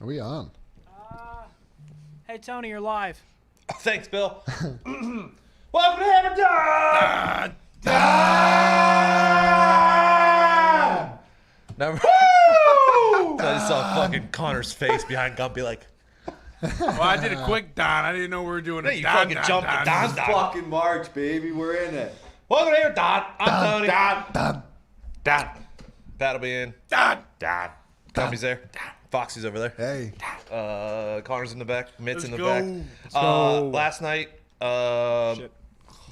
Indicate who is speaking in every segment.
Speaker 1: Are we on?
Speaker 2: Hey, Tony, you're live.
Speaker 3: Thanks, Bill. Welcome to Hammer Dahn! Number. I just saw fucking Connor's face behind Gumpy like,
Speaker 4: Well, I did a quick Don. I didn't know we were doing
Speaker 3: hey,
Speaker 4: a
Speaker 3: you
Speaker 4: Don.
Speaker 3: fucking jumped the Don.
Speaker 5: Fucking March, baby. We're in it.
Speaker 3: Welcome to Hammer Dahn. I'm Tony.
Speaker 4: Don.
Speaker 3: That'll be in.
Speaker 4: Don.
Speaker 3: Gumpy's there. Foxy's over there.
Speaker 1: Hey.
Speaker 3: Connor's in the back. Mitt's in the
Speaker 4: Let's
Speaker 3: back.
Speaker 4: go.
Speaker 3: Last night, Gumpy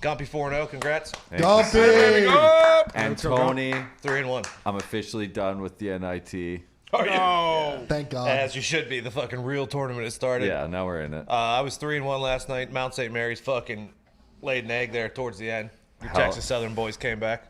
Speaker 3: 4-0. Congrats.
Speaker 1: Gumpy!
Speaker 5: And Tony,
Speaker 3: 3-1.
Speaker 5: I'm officially done with the NIT.
Speaker 3: Oh, yeah.
Speaker 4: Oh.
Speaker 1: Thank God.
Speaker 3: As you should be. The fucking real tournament has started.
Speaker 5: Yeah, now we're in it.
Speaker 3: I was 3-1 last night. Mount St. Mary's fucking laid an egg there towards the end. Your Texas Southern boys came back.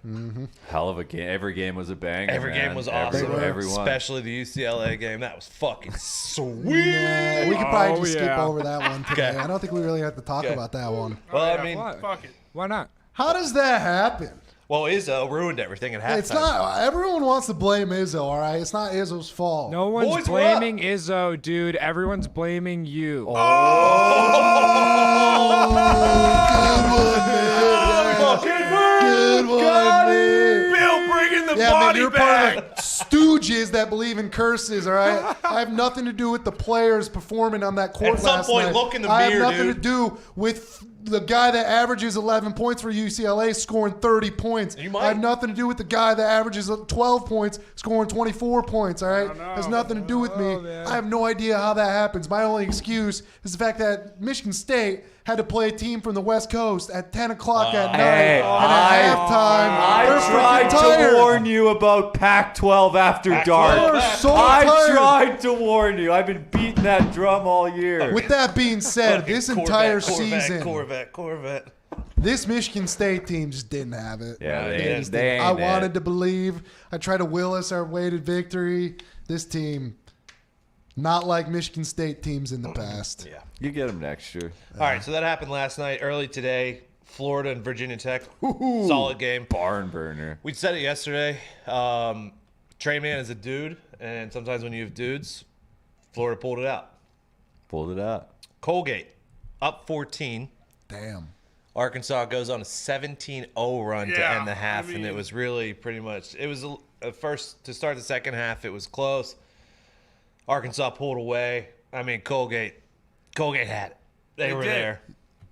Speaker 5: Hell of a game. Every game was a banger.
Speaker 3: Every game
Speaker 5: man.
Speaker 3: was awesome.
Speaker 5: Everyone.
Speaker 3: Especially the UCLA game. That was fucking sweet.
Speaker 1: Yeah, we could probably just skip
Speaker 2: yeah.
Speaker 1: over that one today.
Speaker 3: Okay.
Speaker 1: I don't think we really have to talk
Speaker 3: Okay.
Speaker 1: about that one.
Speaker 3: Well,
Speaker 4: Yeah,
Speaker 3: I mean,
Speaker 4: fuck it.
Speaker 2: Why not?
Speaker 1: How does that happen?
Speaker 3: well, Izzo ruined everything at halftime.
Speaker 1: It's not. Everyone wants to blame Izzo, all right? It's not Izzo's fault.
Speaker 2: No one's
Speaker 3: Boys, we're up.
Speaker 2: blaming Izzo, dude. Everyone's blaming you.
Speaker 1: Good one, man.
Speaker 4: Bill bringing the
Speaker 1: Yeah, man,
Speaker 4: body
Speaker 1: you're
Speaker 4: back.
Speaker 1: part of the stooges that believe in curses, all right? I have nothing to do with the players performing on that court
Speaker 3: At some
Speaker 1: last
Speaker 3: point,
Speaker 1: night.
Speaker 3: look in the
Speaker 1: I
Speaker 3: mirror,
Speaker 1: have nothing
Speaker 3: dude.
Speaker 1: to do with the guy that averages 11 points for UCLA scoring 30 points.
Speaker 3: You might.
Speaker 1: I have nothing to do with the guy that averages 12 points scoring 24 points, all right?
Speaker 4: know.
Speaker 1: Has nothing to do with me.
Speaker 2: man.
Speaker 1: I have no idea how that happens. My only excuse is the fact that Michigan State had to play a team from the West Coast at 10 o'clock at night.
Speaker 5: Hey,
Speaker 1: and at halftime, they're
Speaker 5: I
Speaker 1: freaking
Speaker 5: tried
Speaker 1: tired.
Speaker 5: to warn you about Pac-12 after dark.
Speaker 1: They're so
Speaker 5: I
Speaker 1: tired.
Speaker 5: tried to warn you. I've been beating that drum all year.
Speaker 1: With that being said,
Speaker 3: Fucking
Speaker 1: this entire
Speaker 3: Corvette,
Speaker 1: season,
Speaker 3: Corvette.
Speaker 1: this Michigan State team just didn't have it.
Speaker 5: Yeah,
Speaker 3: No,
Speaker 5: they,
Speaker 3: they
Speaker 5: ain't-
Speaker 1: just
Speaker 5: they
Speaker 1: didn't.
Speaker 5: ain't
Speaker 1: I wanted
Speaker 5: it.
Speaker 1: to believe. I tried to will us our way to victory. This team, not like Michigan State teams in the past.
Speaker 3: Yeah.
Speaker 5: You get them next year.
Speaker 3: All right, so that happened last night. Early today, Florida and Virginia Tech. Solid game.
Speaker 5: Barn burner.
Speaker 3: We said it yesterday. Trey Man is a dude, and sometimes when you have dudes, Florida pulled it out.
Speaker 5: Pulled it out.
Speaker 3: Colgate, up 14.
Speaker 1: Damn.
Speaker 3: Arkansas goes on a 17-0 run to
Speaker 4: Yeah,
Speaker 3: end the half,
Speaker 4: I
Speaker 3: and it
Speaker 4: mean-
Speaker 3: was really pretty much – it was at first – to start the second half, it was close. Arkansas pulled away. I mean, Colgate had it. They were
Speaker 4: did.
Speaker 3: there.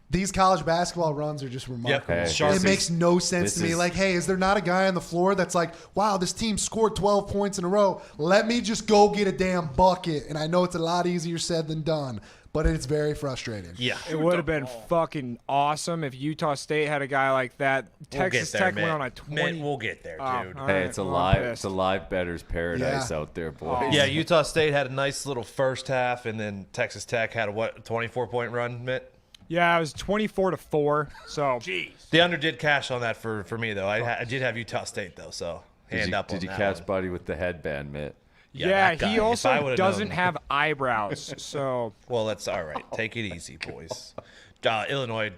Speaker 1: These college basketball runs are just remarkable.
Speaker 5: Hey,
Speaker 3: Sharp.
Speaker 1: It makes no sense
Speaker 5: this
Speaker 1: to me.
Speaker 5: is-
Speaker 1: Like, hey, is there not a guy on the floor that's like, wow, this team scored 12 points in a row. Let me just go get a damn bucket. And I know it's a lot easier said than done, but it's very frustrating.
Speaker 3: Yeah.
Speaker 2: It would have been fucking awesome if Utah State had a guy like that.
Speaker 3: We'll
Speaker 2: Texas
Speaker 3: get there,
Speaker 2: Tech went
Speaker 3: man.
Speaker 2: on a 20.
Speaker 3: Man, we'll get there,
Speaker 2: Oh,
Speaker 3: dude.
Speaker 2: all
Speaker 5: Hey,
Speaker 2: right,
Speaker 5: it's a
Speaker 2: well, I'm
Speaker 5: live,
Speaker 2: pissed.
Speaker 5: it's a live bettor's paradise
Speaker 1: Yeah.
Speaker 5: out there, boys.
Speaker 3: Yeah, Utah State had a nice little first half, and then Texas Tech had a, 24-point run, Mitt?
Speaker 2: Yeah, it was 24-4. So
Speaker 4: Jeez.
Speaker 3: The under did cash on that for me, though. I did have Utah State, though, so hand up on
Speaker 5: Did you
Speaker 3: that
Speaker 5: catch
Speaker 3: one.
Speaker 5: Buddy with the headband, Mitt?
Speaker 3: Yeah,
Speaker 2: yeah,
Speaker 3: that guy.
Speaker 2: he
Speaker 3: If I
Speaker 2: also
Speaker 3: would've
Speaker 2: doesn't
Speaker 3: known.
Speaker 2: have eyebrows. So
Speaker 3: Well, that's all right. Take it easy, boys. Illinois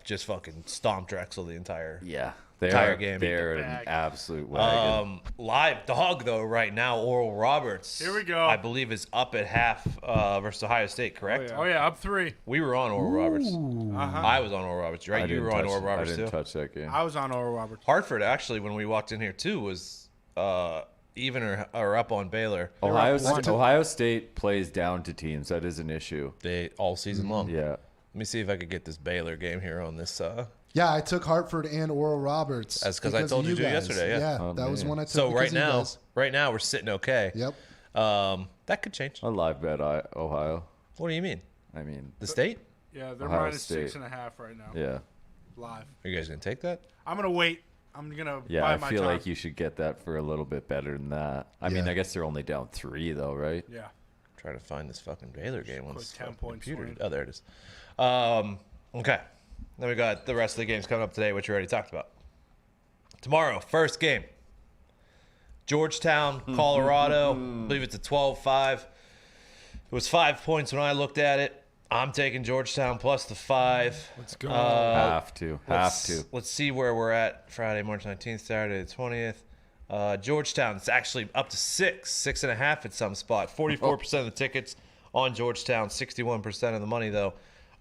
Speaker 3: just fucking stomped Drexel the entire
Speaker 5: Yeah.
Speaker 3: Entire game.
Speaker 5: They're an
Speaker 4: Bag.
Speaker 5: absolute wagon.
Speaker 3: live dog, though, right now. Oral Roberts,
Speaker 4: Here we go.
Speaker 3: I believe, is up at half versus Ohio State, correct?
Speaker 4: Oh, yeah, up 3.
Speaker 3: We were on Oral Roberts.
Speaker 4: Uh-huh.
Speaker 3: I was on Oral Roberts, right? You were on Oral Roberts,
Speaker 5: I didn't
Speaker 3: too.
Speaker 5: touch that game.
Speaker 4: I was on Oral Roberts.
Speaker 3: Hartford, actually, when we walked in here, too, was even or up on Baylor.
Speaker 5: Ohio State plays down to teams. That is an issue.
Speaker 3: They all season long.
Speaker 5: Yeah.
Speaker 3: Let me see if I could get this Baylor game here on this.
Speaker 1: Yeah, I took Hartford and Oral Roberts.
Speaker 3: That's 'cause I
Speaker 1: because
Speaker 3: told
Speaker 1: of
Speaker 3: you to
Speaker 1: guys.
Speaker 3: yesterday, yeah.
Speaker 5: Oh,
Speaker 1: that was
Speaker 5: man.
Speaker 1: one I took.
Speaker 3: So
Speaker 1: because of you guys.
Speaker 3: right now we're sitting okay.
Speaker 1: Yep.
Speaker 3: That could change.
Speaker 5: A live bet, Ohio.
Speaker 3: What do you mean?
Speaker 5: I mean,
Speaker 3: The state?
Speaker 4: Yeah, they're
Speaker 5: Ohio
Speaker 4: minus
Speaker 5: State.
Speaker 4: 6.5 right now.
Speaker 5: yeah.
Speaker 4: Live.
Speaker 3: Are you guys gonna take that?
Speaker 4: I'm going to wait. I'm going to
Speaker 5: Yeah,
Speaker 4: buy
Speaker 5: I
Speaker 4: my
Speaker 5: feel
Speaker 4: time.
Speaker 5: like you should get that for a little bit better than that. I mean,
Speaker 1: Yeah.
Speaker 5: I guess they're only down 3, though, right?
Speaker 4: Yeah.
Speaker 3: Trying to find this fucking Baylor game on this
Speaker 4: 10
Speaker 3: fucking
Speaker 4: points
Speaker 3: computer.
Speaker 4: swing.
Speaker 3: Oh, there it is. Okay. Then we got the rest of the games coming up today, which we already talked about. Tomorrow, first game. Georgetown, Colorado. I believe it's a 12-5. It was 5 points when I looked at it. I'm taking Georgetown plus the 5.
Speaker 2: let's go.
Speaker 5: Have to.
Speaker 3: Let's see where we're at. Friday, March 19th, Saturday the 20th. Georgetown, it's actually up to 6.5 at some spot. 44% of the tickets on Georgetown. 61% of the money, though,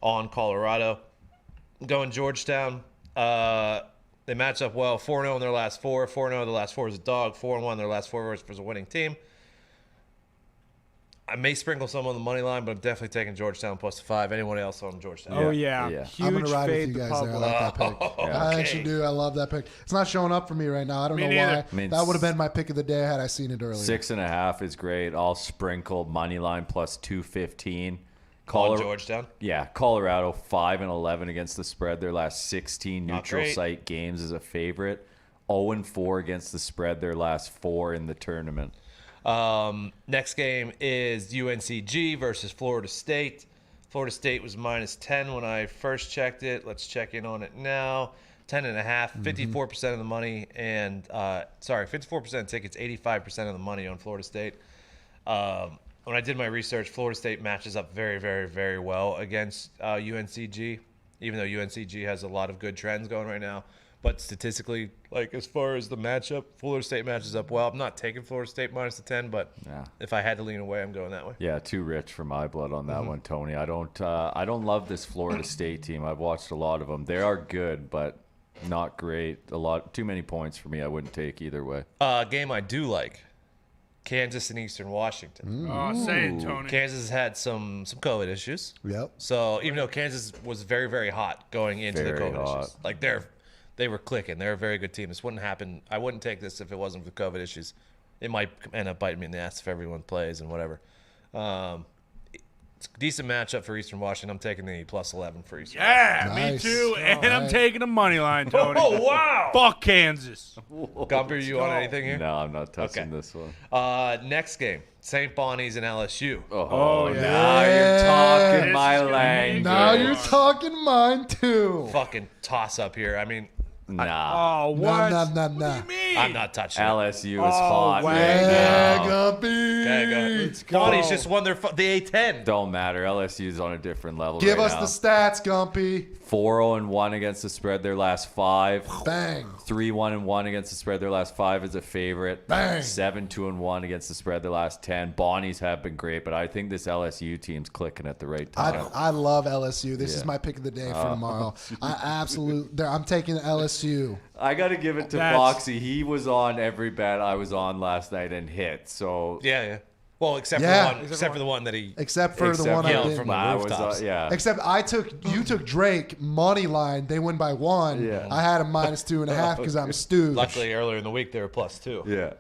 Speaker 3: on Colorado. Going Georgetown. They match up well. 4-0 in their last 4. 4-0 in the last 4 is a dog. 4-1 in their last 4 is a winning team. I may sprinkle some on the money line, but I'm definitely taking Georgetown plus 5. Anyone else on Georgetown?
Speaker 2: Oh yeah,
Speaker 5: Yeah.
Speaker 2: huge
Speaker 1: I'm gonna ride with
Speaker 2: fade
Speaker 1: you
Speaker 2: the
Speaker 1: guys there. I
Speaker 2: public.
Speaker 1: like that pick. I
Speaker 3: okay.
Speaker 1: actually do. I love that pick. It's not showing up for me right now. I don't
Speaker 4: Me
Speaker 1: know
Speaker 4: neither.
Speaker 1: why.
Speaker 5: I mean,
Speaker 1: That would have been my pick of the day had I seen it earlier.
Speaker 5: 6.5 is great. I'll sprinkle money line plus 215.
Speaker 3: On Georgetown.
Speaker 5: Yeah, Colorado 5-11 against the spread. Their last 16
Speaker 3: Not
Speaker 5: neutral
Speaker 3: great.
Speaker 5: site games as a favorite. 0-4 against the spread. Their last 4 in the tournament.
Speaker 3: Next game is UNCG versus Florida State. Florida State was minus 10 when I first checked it. Let's check in on it now. 10.5, 54% of the money, and 54% of tickets, 85% of the money on Florida State. When I did my research, Florida State matches up very, very, very well against UNCG, even though UNCG has a lot of good trends going right now. But statistically, like as far as the matchup, Florida State matches up well. I'm not taking Florida State minus the 10, but
Speaker 5: Yeah.
Speaker 3: if I had to lean away, I'm going that way.
Speaker 5: Yeah, too rich for my blood on that one, Tony. I don't love this Florida State team. I've watched a lot of them. They are good, but not great. Too many points for me. I wouldn't take either way.
Speaker 3: Game I do like, Kansas and Eastern Washington.
Speaker 4: Oh, say it, Tony.
Speaker 3: Kansas has had some COVID issues.
Speaker 1: Yep.
Speaker 3: So even though Kansas was very, very hot going into the
Speaker 5: Very
Speaker 3: COVID
Speaker 5: hot.
Speaker 3: issues, like they were clicking. They're a very good team. This wouldn't happen. I wouldn't take this if it wasn't for COVID issues. It might end up biting me in the ass if everyone plays and whatever. It's a decent matchup for Eastern Washington. I'm taking the plus 11 for Eastern.
Speaker 4: Yeah,
Speaker 1: Nice.
Speaker 4: me too. And
Speaker 1: All
Speaker 4: I'm
Speaker 1: right.
Speaker 4: taking a money line, Tony.
Speaker 3: Oh, wow.
Speaker 4: Fuck Kansas.
Speaker 3: Gumper, you on anything here?
Speaker 5: No, I'm not touching
Speaker 3: Okay.
Speaker 5: this one.
Speaker 3: Next game, St. Bonnie's and LSU.
Speaker 5: Oh,
Speaker 4: yeah.
Speaker 5: now you're
Speaker 1: Yeah.
Speaker 5: talking
Speaker 4: This
Speaker 5: my
Speaker 4: is gonna be
Speaker 5: language.
Speaker 1: Now
Speaker 4: Good.
Speaker 1: you're talking mine too.
Speaker 3: Fucking toss up here. I mean,
Speaker 5: Nah.
Speaker 2: Oh,
Speaker 1: Nah,
Speaker 2: what?
Speaker 1: nah, nah,
Speaker 4: What
Speaker 1: nah.
Speaker 4: do you mean?
Speaker 3: I'm not touching it.
Speaker 5: LSU is
Speaker 2: Oh,
Speaker 5: hot
Speaker 2: wow.
Speaker 5: right
Speaker 1: Yeah,
Speaker 5: now.
Speaker 1: Gumpy.
Speaker 3: Okay, go ahead.
Speaker 2: Let's go.
Speaker 3: Bonnie's just won the A10.
Speaker 5: Don't matter. LSU's on a different level
Speaker 1: Give
Speaker 5: right
Speaker 1: us
Speaker 5: now.
Speaker 1: the stats, Gumpy.
Speaker 5: 4-0-1 against the spread their last 5.
Speaker 1: Bang.
Speaker 5: 3-1-1 against the spread their last 5 as a favorite.
Speaker 1: Bang.
Speaker 5: 7-2-1 against the spread their last 10. Bonnies have been great, but I think this LSU team's clicking at the right time.
Speaker 1: I love LSU. This is
Speaker 5: Yeah.
Speaker 1: my pick of the day for tomorrow. I'm taking LSU.
Speaker 5: I got to give it to
Speaker 2: That's-
Speaker 5: Foxy. He was on every bet I was on last night and hit. So
Speaker 3: Yeah, yeah. Well, except
Speaker 1: Yeah.
Speaker 3: for the one that he
Speaker 1: Except for the
Speaker 5: Except
Speaker 1: one I
Speaker 3: yelled
Speaker 1: didn't.
Speaker 3: from the
Speaker 5: I was,
Speaker 3: rooftops.
Speaker 5: yeah.
Speaker 1: Except you took Drake money line. They win by 1.
Speaker 5: Yeah.
Speaker 1: I had him minus 2.5 because I'm stooge.
Speaker 3: luckily earlier in the week they were plus 2.
Speaker 5: Yeah.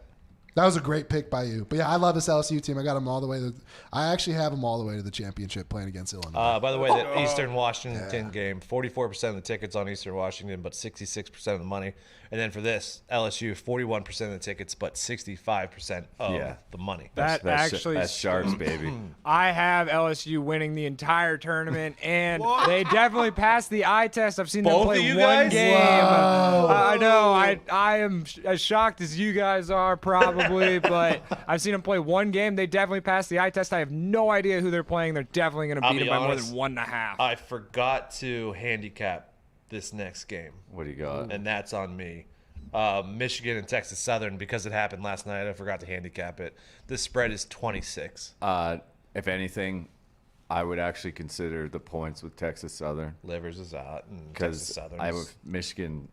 Speaker 1: That was a great pick by you. But yeah, I love this LSU team. I got them all the way to. I actually have them all the way to the championship playing against Illinois.
Speaker 3: By the way, the Eastern Washington game, 44% of the tickets on Eastern Washington, but 66% of the money. And then for this, LSU, 41% of the tickets, but 65% of
Speaker 5: Yeah.
Speaker 3: the money.
Speaker 2: That actually,
Speaker 5: That's sharps, baby.
Speaker 2: I have LSU winning the entire tournament, and they definitely passed the eye test. I've seen them
Speaker 3: Both
Speaker 2: play
Speaker 3: of you
Speaker 2: one
Speaker 3: guys?
Speaker 2: game.
Speaker 1: Wow.
Speaker 2: I know. I am as shocked as you guys are, probably, but I've seen them play one game. They definitely passed the eye test. I have no idea who they're playing. They're definitely going to
Speaker 3: I'll
Speaker 2: beat
Speaker 3: be
Speaker 2: them by more
Speaker 3: honest,
Speaker 2: than 1.5.
Speaker 3: I forgot to handicap this next game,
Speaker 5: What do you got?
Speaker 3: and that's on me. Michigan and Texas Southern, because it happened last night, I forgot to handicap it. The spread is 26.
Speaker 5: If anything, I would actually consider the points with Texas Southern.
Speaker 3: Livers is out, and Texas
Speaker 5: Because
Speaker 3: Southern.
Speaker 5: I have Michigan.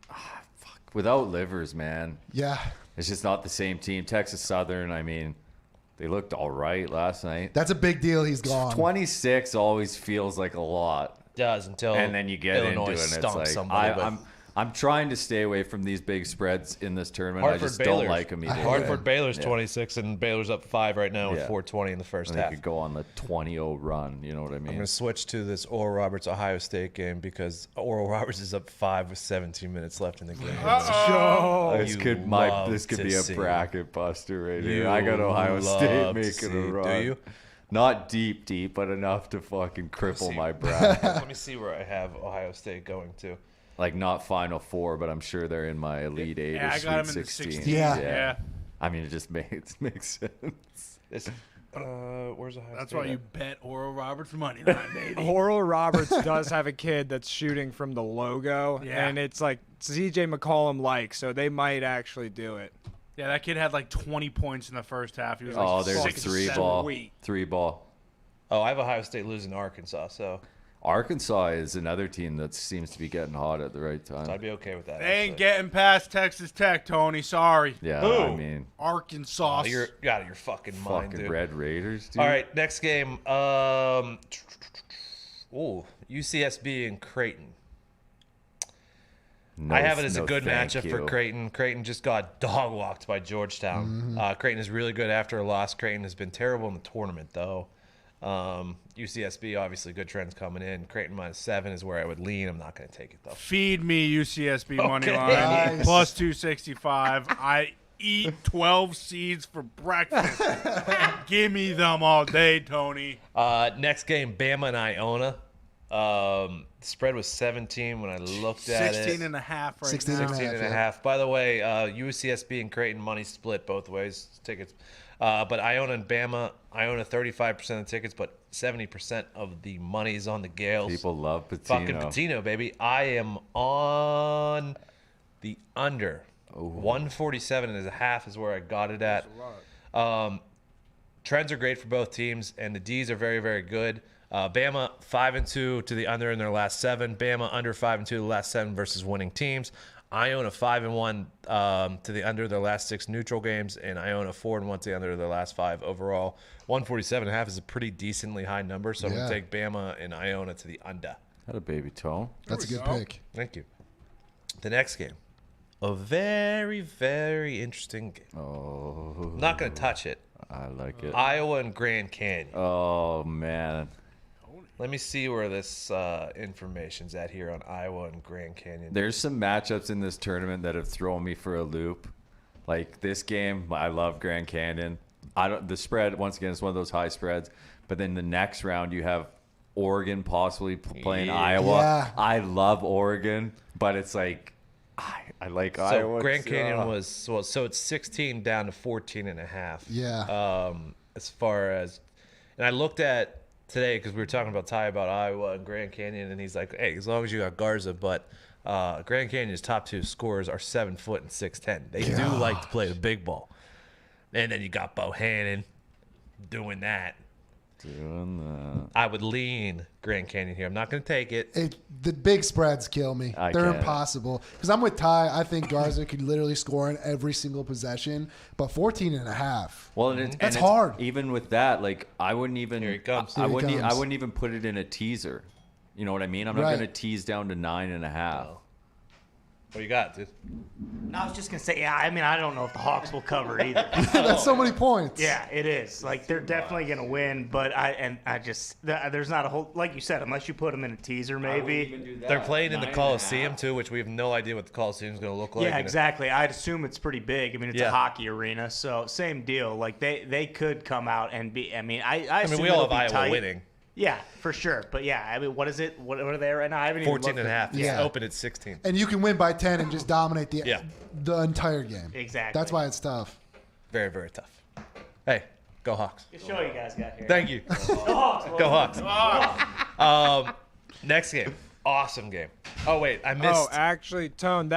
Speaker 5: Without Livers, man.
Speaker 1: yeah,
Speaker 5: It's just not the same team. Texas Southern, I mean, they looked all right last night.
Speaker 1: that's a big deal. He's gone.
Speaker 5: 26 always feels like a lot.
Speaker 3: does until
Speaker 5: And then you get
Speaker 3: Illinois
Speaker 5: into it, and it's
Speaker 3: stunk
Speaker 5: like,
Speaker 3: somebody.
Speaker 5: I'm trying to stay away from these big spreads in this tournament. I just
Speaker 3: Baylor's.
Speaker 5: don't like them either.
Speaker 3: Hartford Baylor's
Speaker 5: Yeah.
Speaker 3: 26, and Baylor's up 5 right now with
Speaker 5: Yeah.
Speaker 3: 4:20 in the first
Speaker 5: And they
Speaker 3: half.
Speaker 5: could go on the 20-0 run. You know what I
Speaker 3: I'm
Speaker 5: mean?
Speaker 3: going to switch to this Oral Roberts Ohio State game because Oral Roberts is up 5 with 17 minutes left in the game.
Speaker 5: This
Speaker 3: You
Speaker 5: could
Speaker 3: love
Speaker 5: this could
Speaker 3: to
Speaker 5: be a
Speaker 3: see.
Speaker 5: bracket buster right
Speaker 3: You
Speaker 5: here. I got Ohio
Speaker 3: love
Speaker 5: State
Speaker 3: to
Speaker 5: making
Speaker 3: see.
Speaker 5: a
Speaker 3: Do
Speaker 5: run.
Speaker 3: you?
Speaker 5: Not deep, but enough to fucking cripple
Speaker 3: see.
Speaker 5: my bracket.
Speaker 3: Let me see where I have Ohio State going to.
Speaker 5: Like not Final Four, but I'm sure they're in my Elite Eight
Speaker 4: Yeah,
Speaker 5: or
Speaker 4: I
Speaker 5: Sweet
Speaker 4: got him in the
Speaker 5: 16.
Speaker 4: 16.
Speaker 1: Yeah.
Speaker 4: Yeah.
Speaker 5: I mean, it just makes sense.
Speaker 3: This, where's Ohio
Speaker 4: That's
Speaker 3: State
Speaker 4: why
Speaker 3: at?
Speaker 4: you bet Oral Roberts money line, baby.
Speaker 2: Oral Roberts does have a kid that's shooting from the logo,
Speaker 4: Yeah.
Speaker 2: and it's like CJ McCollum-like, so they might actually do it.
Speaker 4: Yeah, that kid had like 20 points in the first half. He was
Speaker 5: Oh,
Speaker 4: like
Speaker 5: there's a
Speaker 4: 6
Speaker 5: three
Speaker 4: or
Speaker 5: ball.
Speaker 4: 7.
Speaker 5: Three ball.
Speaker 3: Oh, I have Ohio State losing to Arkansas, so
Speaker 5: Arkansas is another team that seems to be getting hot at the right time.
Speaker 3: I'd be okay with that.
Speaker 4: They ain't
Speaker 3: actually.
Speaker 4: getting past Texas Tech, Tony. Sorry.
Speaker 5: Yeah,
Speaker 3: Who?
Speaker 5: I mean,
Speaker 4: Arkansas.
Speaker 3: Oh, you're out of your fucking mind,
Speaker 5: fucking
Speaker 3: dude.
Speaker 5: Red Raiders, dude.
Speaker 3: All right, next game. UCSB and Creighton.
Speaker 5: No,
Speaker 3: I have it as a
Speaker 5: no
Speaker 3: good
Speaker 5: thank
Speaker 3: matchup for
Speaker 5: you.
Speaker 3: Creighton. Creighton just got dog walked by Georgetown. Creighton is really good after a loss. Creighton has been terrible in the tournament, though. UCSB, obviously, good trends coming in. Creighton -7 is where I would lean. I'm not going to take it, though.
Speaker 4: Feed me UCSB money
Speaker 3: Okay.
Speaker 4: line.
Speaker 1: Nice.
Speaker 4: Plus 265. I eat 12 seeds for breakfast. Give me them all day, Tony.
Speaker 3: Next game, Bama and Iona. The spread was 17 when I looked at
Speaker 4: 16
Speaker 3: it.
Speaker 4: and a half right
Speaker 1: 16
Speaker 4: now.
Speaker 1: and a
Speaker 3: 16 and a half. By the way, UCSB and Creighton money split both ways. Tickets. But Iona and Bama, Iona 35% of the tickets, but 70% of the money's on the Gales.
Speaker 5: People love Patino.
Speaker 3: Fucking Patino, baby. I am on the under. 147 and a half is where I got it at. Trends are great for both teams, and the Ds are very, very good. Bama 5-2 to the under in their last 7. Bama under 5-2 to the last 7 versus winning teams. Iona 5-1 to the under their last 6 neutral games, and Iona 4-1 to the under their last 5 overall. 147.5 is a pretty decently high number, so I'm
Speaker 1: Yeah.
Speaker 3: gonna take Bama and Iona to the under.
Speaker 5: Had a baby toe.
Speaker 1: That's a
Speaker 4: we
Speaker 1: good
Speaker 4: go.
Speaker 1: pick.
Speaker 3: Thank you. The next game, a very, very interesting game.
Speaker 5: Oh,
Speaker 3: I'm not gonna touch it.
Speaker 5: I like it.
Speaker 3: Iowa and Grand Canyon.
Speaker 5: Oh man,
Speaker 3: Let me see where this information's at here on Iowa and Grand Canyon.
Speaker 5: there's some matchups in this tournament that have thrown me for a loop. Like this game, I love Grand Canyon. The spread once again is one of those high spreads. But then the next round you have Oregon possibly playing
Speaker 3: Yeah.
Speaker 5: Iowa.
Speaker 1: Yeah.
Speaker 5: I love Oregon, but it's like I like
Speaker 3: So
Speaker 5: Iowa.
Speaker 3: Grand Canyon was so it's 16 down to 14 and a half.
Speaker 1: Yeah.
Speaker 3: As far as, and I looked at today because we were talking about Iowa and Grand Canyon, and he's like, hey, as long as you got Garza, but Grand Canyon's top 2 scorers are 7 foot and 6'10". They do like to play the big ball. And then you got Bohannon doing that.
Speaker 5: doing that.
Speaker 3: I would lean Grand Canyon here. I'm not going to take it.
Speaker 1: The big spreads kill me.
Speaker 5: I
Speaker 1: They're
Speaker 5: can't.
Speaker 1: impossible. Because I'm with Ty. I think Garza could literally score in every single possession. But 14 and a half.
Speaker 5: Well,
Speaker 1: That's hard.
Speaker 5: Even with that, like I wouldn't even.
Speaker 3: Here he comes.
Speaker 5: I
Speaker 1: Here he
Speaker 5: wouldn't. I
Speaker 1: comes.
Speaker 5: wouldn't even put it in a teaser. You know what I mean? I'm not
Speaker 1: Right.
Speaker 5: going to tease down to 9.5.
Speaker 3: What do you got, dude?
Speaker 6: I was just gonna say, yeah. I mean, I don't know if the Hawks will cover either.
Speaker 1: That's so many points.
Speaker 6: Yeah, it is. Like they're definitely gonna win, but there's not a whole, like you said, unless you put them in a teaser, maybe.
Speaker 3: They're playing in the Coliseum, too, which we have no idea what the Coliseum's going to look like.
Speaker 6: Yeah, exactly. I'd assume it's pretty big. I mean, it's
Speaker 3: Yeah.
Speaker 6: a hockey arena, so same deal. Like they could come out and be. I mean, I
Speaker 3: I mean,
Speaker 6: assume
Speaker 3: we all
Speaker 6: it'll
Speaker 3: have
Speaker 6: be
Speaker 3: Iowa
Speaker 6: tight.
Speaker 3: winning.
Speaker 6: Yeah, for sure. But yeah, I mean, what is it? What are they right now? I haven't even
Speaker 3: 14 and a half.
Speaker 6: looked at-
Speaker 3: It's
Speaker 1: Yeah.
Speaker 3: open at 16.
Speaker 1: And you can win by 10 and just dominate
Speaker 3: Yeah.
Speaker 1: the entire game.
Speaker 6: Exactly.
Speaker 1: That's why it's tough.
Speaker 3: Very, very tough. Hey, go Hawks.
Speaker 6: Good show you guys got here.
Speaker 3: Thank you. Go Hawks. Next game. Awesome game. Oh, wait. I missed.
Speaker 2: Oh, actually, Tone,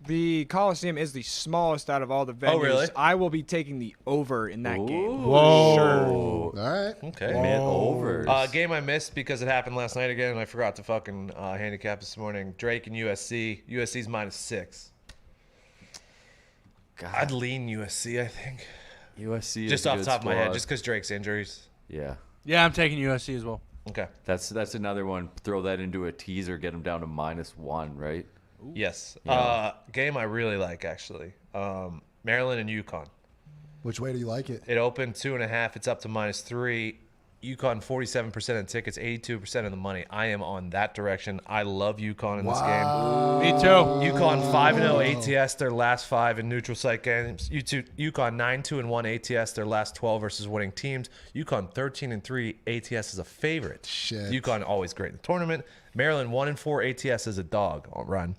Speaker 2: the Coliseum is the smallest out of all the venues.
Speaker 3: Oh, really?
Speaker 2: I will be taking the over in that game.
Speaker 4: Whoa.
Speaker 2: Sure.
Speaker 1: All right.
Speaker 3: Okay.
Speaker 5: Man, overs.
Speaker 3: Game I missed because it happened last night again, and I forgot to fucking handicap this morning. Drake and USC. USC's -6.
Speaker 5: God,
Speaker 3: I'd lean USC, I think.
Speaker 5: USC
Speaker 3: Just
Speaker 5: is a
Speaker 3: off the
Speaker 5: good
Speaker 3: top of my head,
Speaker 5: squad.
Speaker 3: just because Drake's injuries.
Speaker 5: Yeah.
Speaker 4: Yeah, I'm taking USC as well.
Speaker 3: Okay.
Speaker 5: That's another one. Throw that into a teaser, get them down to -1, right?
Speaker 3: Yes.
Speaker 5: Yeah.
Speaker 3: Game I really like, actually. Maryland and UConn.
Speaker 1: Which way do you like it?
Speaker 3: It opened 2.5. It's up to -3. UConn 47% of tickets, 82% of the money. I am on that direction. I love UConn in this game.
Speaker 4: Me too.
Speaker 3: UConn 5-0 ATS their last 5 in neutral site games. UConn 9-2-1 ATS their last 12 versus winning teams. UConn 13-3 ATS as a favorite.
Speaker 1: Shit.
Speaker 3: UConn always great in the tournament. Maryland 1-4 ATS as a dog on run.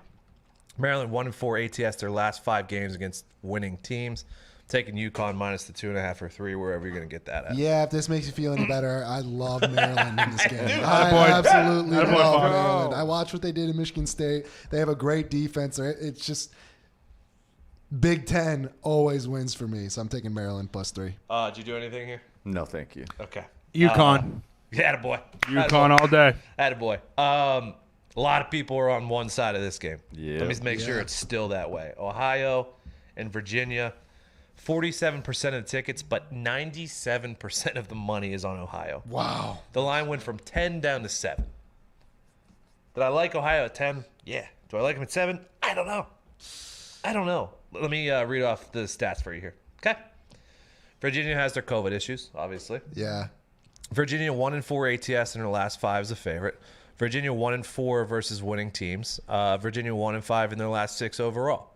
Speaker 3: Maryland 1-4 ATS their last 5 games against winning teams. Taking UConn minus the 2.5 or 3, wherever you're going to get that at.
Speaker 1: Yeah, if this makes you feel any better, I love Maryland in this game.
Speaker 4: Attaboy.
Speaker 1: I absolutely
Speaker 4: Attaboy,
Speaker 1: love
Speaker 4: Fox.
Speaker 1: Maryland. I watched what they did in Michigan State. They have a great defense. It's just Big Ten always wins for me, so I'm taking Maryland +3.
Speaker 3: Did you do anything here?
Speaker 5: No, thank you.
Speaker 3: Okay.
Speaker 4: UConn.
Speaker 3: Attaboy.
Speaker 4: UConn all day.
Speaker 3: Attaboy. A lot of people are on one side of this game.
Speaker 5: Yeah.
Speaker 3: Let me make sure it's still that way. Ohio and Virginia, 47% of the tickets, but 97% of the money is on Ohio.
Speaker 1: Wow.
Speaker 3: The line went from 10 down to 7. Did I like Ohio at 10? Yeah. Do I like them at 7? I don't know. Let me read off the stats for you here. Okay. Virginia has their COVID issues, obviously.
Speaker 1: Yeah.
Speaker 3: Virginia 1-4 ATS in their last 5 is a favorite. Virginia 1-4 versus winning teams. Virginia 1-5 in their last 6 overall.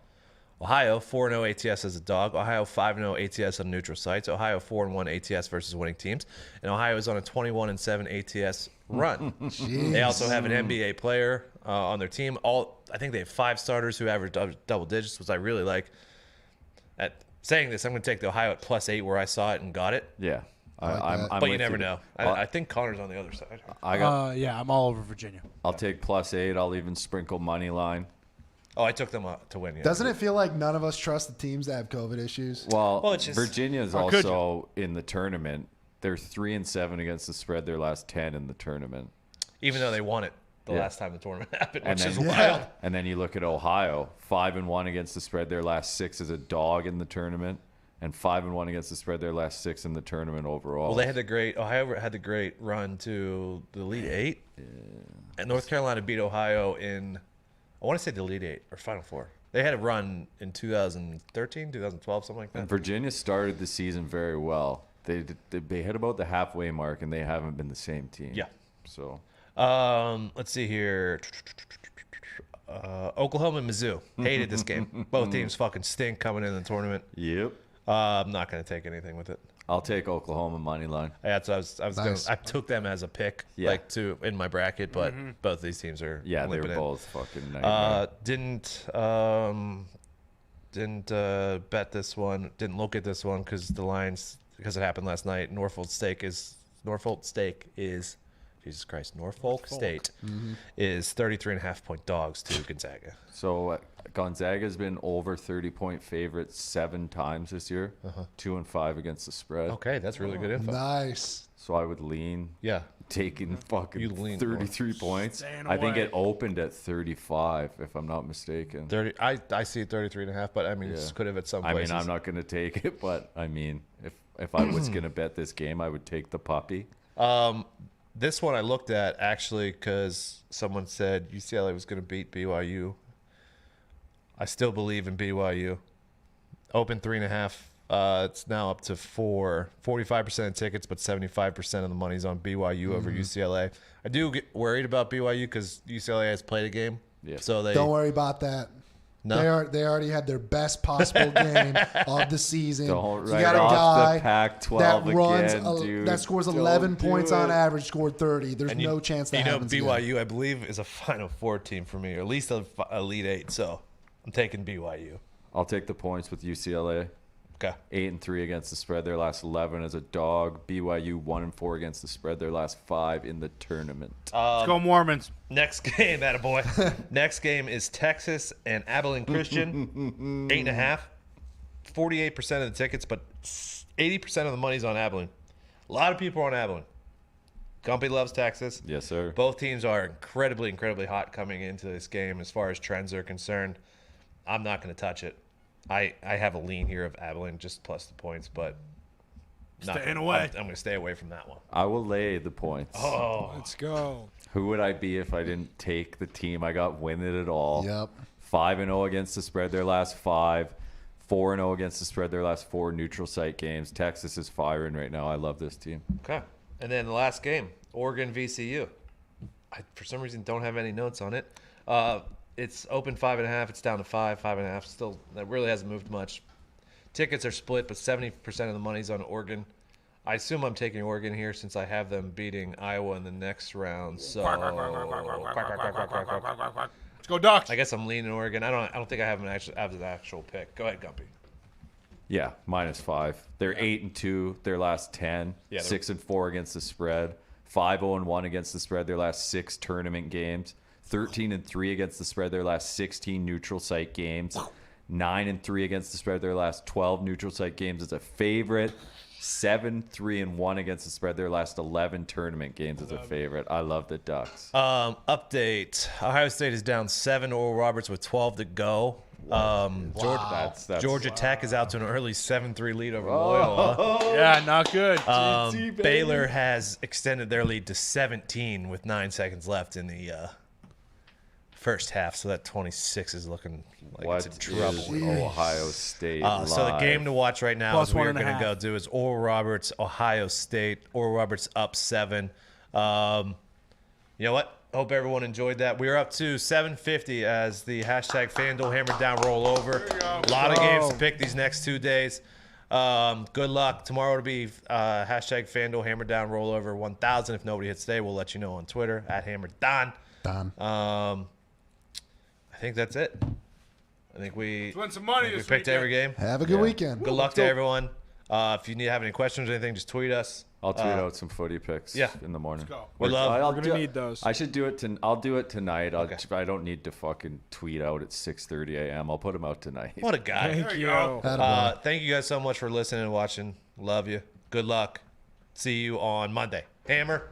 Speaker 3: Ohio 4-0 ATS as a dog. Ohio 5-0 ATS on neutral sites. Ohio 4-1 ATS versus winning teams. And Ohio is on a 21-7 ATS run. They also have an NBA player on their team. I think they have 5 starters who average double digits, which I really like. At saying this, I'm going to take the Ohio at +8 where I saw it and got it.
Speaker 5: Yeah. I'm
Speaker 3: But you
Speaker 5: with
Speaker 3: never know. I think Connor's on the other side.
Speaker 7: Yeah, I'm all over Virginia.
Speaker 5: I'll take +8. I'll even sprinkle money line.
Speaker 3: Oh, I took them to win. Yeah.
Speaker 1: Doesn't it feel like none of us trust the teams that have COVID issues?
Speaker 5: Well,
Speaker 3: Well, it's just-
Speaker 5: Virginia is
Speaker 4: Or could
Speaker 5: also in the tournament. They're 3-7 against the spread. Their last 10 in the tournament.
Speaker 3: Even though they won it the
Speaker 5: Yeah.
Speaker 3: last time the tournament happened,
Speaker 5: And
Speaker 3: which
Speaker 5: then-
Speaker 3: is
Speaker 1: Yeah.
Speaker 3: wild.
Speaker 5: And then you look at Ohio, 5-1 against the spread. Their last 6 as a dog in the tournament, and 5-1 against the spread. Their last 6 in the tournament overall.
Speaker 3: Well, they had Ohio had the great run to the Elite 8. And North Carolina beat Ohio in, I want to say the Elite 8 or Final Four. They had a run in 2013, 2012, something like that.
Speaker 5: And Virginia started the season very well. They hit about the halfway mark, and they haven't been the same team.
Speaker 3: Yeah.
Speaker 5: So
Speaker 3: Let's see here. Oklahoma and Mizzou hated this game. Both teams fucking stink coming in the tournament.
Speaker 5: yep.
Speaker 3: I'm not going to take anything with it.
Speaker 5: I'll take Oklahoma money line.
Speaker 3: That's what I was
Speaker 1: Nice.
Speaker 3: I took them as a pick,
Speaker 5: Yeah.
Speaker 3: in my bracket, but both these teams are
Speaker 5: Yeah, they
Speaker 3: limping
Speaker 5: were
Speaker 3: in.
Speaker 5: both fucking nightmare.
Speaker 3: Didn't bet this one. Didn't look at this one because it happened last night. Norfolk State is Jesus Christ. Norfolk State is 33.5-point dogs to Gonzaga.
Speaker 5: So Gonzaga's been over 30-point favorite 7 times this year. 2-5 against the spread.
Speaker 3: Okay, that's really good info.
Speaker 1: Nice.
Speaker 5: So I would lean
Speaker 3: Yeah.
Speaker 5: taking fucking
Speaker 3: You lean
Speaker 5: 33 points.
Speaker 4: Staying
Speaker 5: I think
Speaker 4: away.
Speaker 5: it opened at 35, if I'm not mistaken.
Speaker 3: 30. I see 33.5, but I mean, this
Speaker 5: Yeah.
Speaker 3: could have at some
Speaker 5: I
Speaker 3: places.
Speaker 5: mean, I'm not going to take it, but I mean, if I was going to bet this game, I would take the puppy.
Speaker 3: This one I looked at actually because someone said UCLA was going to beat BYU. I still believe in BYU. Open 3.5. It's now up to 4. 45% of tickets, but 75% of the money's on BYU over UCLA. I do get worried about BYU because UCLA has played a game.
Speaker 5: Yeah.
Speaker 3: So they
Speaker 1: Don't worry about that.
Speaker 3: No?
Speaker 1: They already had their best possible game of the season.
Speaker 5: Don't
Speaker 1: So
Speaker 5: write
Speaker 1: you got a
Speaker 5: off
Speaker 1: guy
Speaker 5: the Pac-12
Speaker 1: that runs
Speaker 5: again, dude.
Speaker 1: that scores
Speaker 5: Don't
Speaker 1: 11
Speaker 5: do
Speaker 1: points on
Speaker 5: it.
Speaker 1: average, scored 30. There's
Speaker 3: And
Speaker 1: no chance that happens again.
Speaker 3: BYU, I believe, is a Final Four team for me, or at least a Elite 8. So I'm taking BYU.
Speaker 5: I'll take the points with UCLA.
Speaker 3: Okay.
Speaker 5: 8-3 against the spread. Their last 11 as a dog. BYU 1-4 against the spread. Their last 5 in the tournament.
Speaker 4: Let's go Mormons.
Speaker 3: Next game, attaboy. Next game is Texas and Abilene Christian. 8.5. 48% of the tickets, but 80% of the money's on Abilene. A lot of people are on Abilene. Gumpy loves Texas.
Speaker 5: Yes, sir.
Speaker 3: Both teams are incredibly, incredibly hot coming into this game as far as trends are concerned. I'm not going to touch it. I have a lean here of Abilene just plus the points, but
Speaker 4: Staying away.
Speaker 3: I'm going to stay away from that one.
Speaker 5: I will lay the points.
Speaker 3: Oh,
Speaker 7: Let's go.
Speaker 5: Who would I be if I didn't take the team I got win it at all?
Speaker 1: Yep.
Speaker 5: 5-0 against the spread their last 5. 4-0 against the spread their last 4 neutral site games. Texas is firing right now. I love this team.
Speaker 3: okay. And then the last game, Oregon VCU. I, for some reason, don't have any notes on it. It's open 5.5. It's down to 5, 5.5. Still, that really hasn't moved much. Tickets are split, but 70% of the money's on Oregon. I assume I'm taking Oregon here since I have them beating Iowa in the next round. So
Speaker 4: Let's go Ducks.
Speaker 3: I guess I'm leaning Oregon. I don't think I have an actual pick. Go ahead, Gumpy.
Speaker 5: Yeah, -5. They're 8-2 their last 10.
Speaker 3: Yeah,
Speaker 5: 6-4 against the spread. 5-0-1 against the spread their last 6 tournament games. 13-3 against the spread their last 16 neutral site games. 9-3 against the spread their last 12 neutral site games as a favorite. 7-3-1 against the spread. Their last 11 tournament games as a favorite. I love the Ducks.
Speaker 3: Update: Ohio State is down 7 to Oral Roberts with 12 to go.
Speaker 5: That's
Speaker 3: Georgia Tech is out to an early 7-3 lead over Loyola.
Speaker 4: Yeah, not good.
Speaker 3: Baylor has extended their lead to 17 with 9 seconds left in the first half, so that 26 is looking like
Speaker 5: What
Speaker 3: it's in trouble.
Speaker 5: is Ohio State?
Speaker 3: So the game to watch right now
Speaker 7: Plus
Speaker 3: is we're
Speaker 7: 1.5.
Speaker 3: going to go do is Oral Roberts, Ohio State. Oral Roberts up 7. You know what? Hope everyone enjoyed that. We are up to 750 as the hashtag FanDuel Hammer Down roll over. A lot of games to pick these next 2 days. Good luck. Tomorrow will be hashtag FanDuel Hammer Down roll over 1,000. If nobody hits today, we'll let you know on Twitter at Hammer Dahn.
Speaker 1: Done.
Speaker 3: I think that's it. I think we
Speaker 4: Win some money
Speaker 3: we
Speaker 4: this
Speaker 3: picked
Speaker 4: weekend.
Speaker 3: every game.
Speaker 1: Have a good weekend.
Speaker 3: Good luck to everyone. If you have any questions or anything, just tweet us.
Speaker 5: I'll tweet out some footy picks in the morning.
Speaker 4: go.
Speaker 3: We love-
Speaker 7: We're gonna need those.
Speaker 5: I should do it. I'll do it tonight. I don't need to fucking tweet out at 6:30 a.m. I'll put them out tonight.
Speaker 3: What a guy.
Speaker 7: Thank
Speaker 4: There
Speaker 7: you.
Speaker 4: you go.
Speaker 1: Attaboy.
Speaker 3: Thank you guys so much for listening and watching. Love you. Good luck. See you on Monday. Hammer.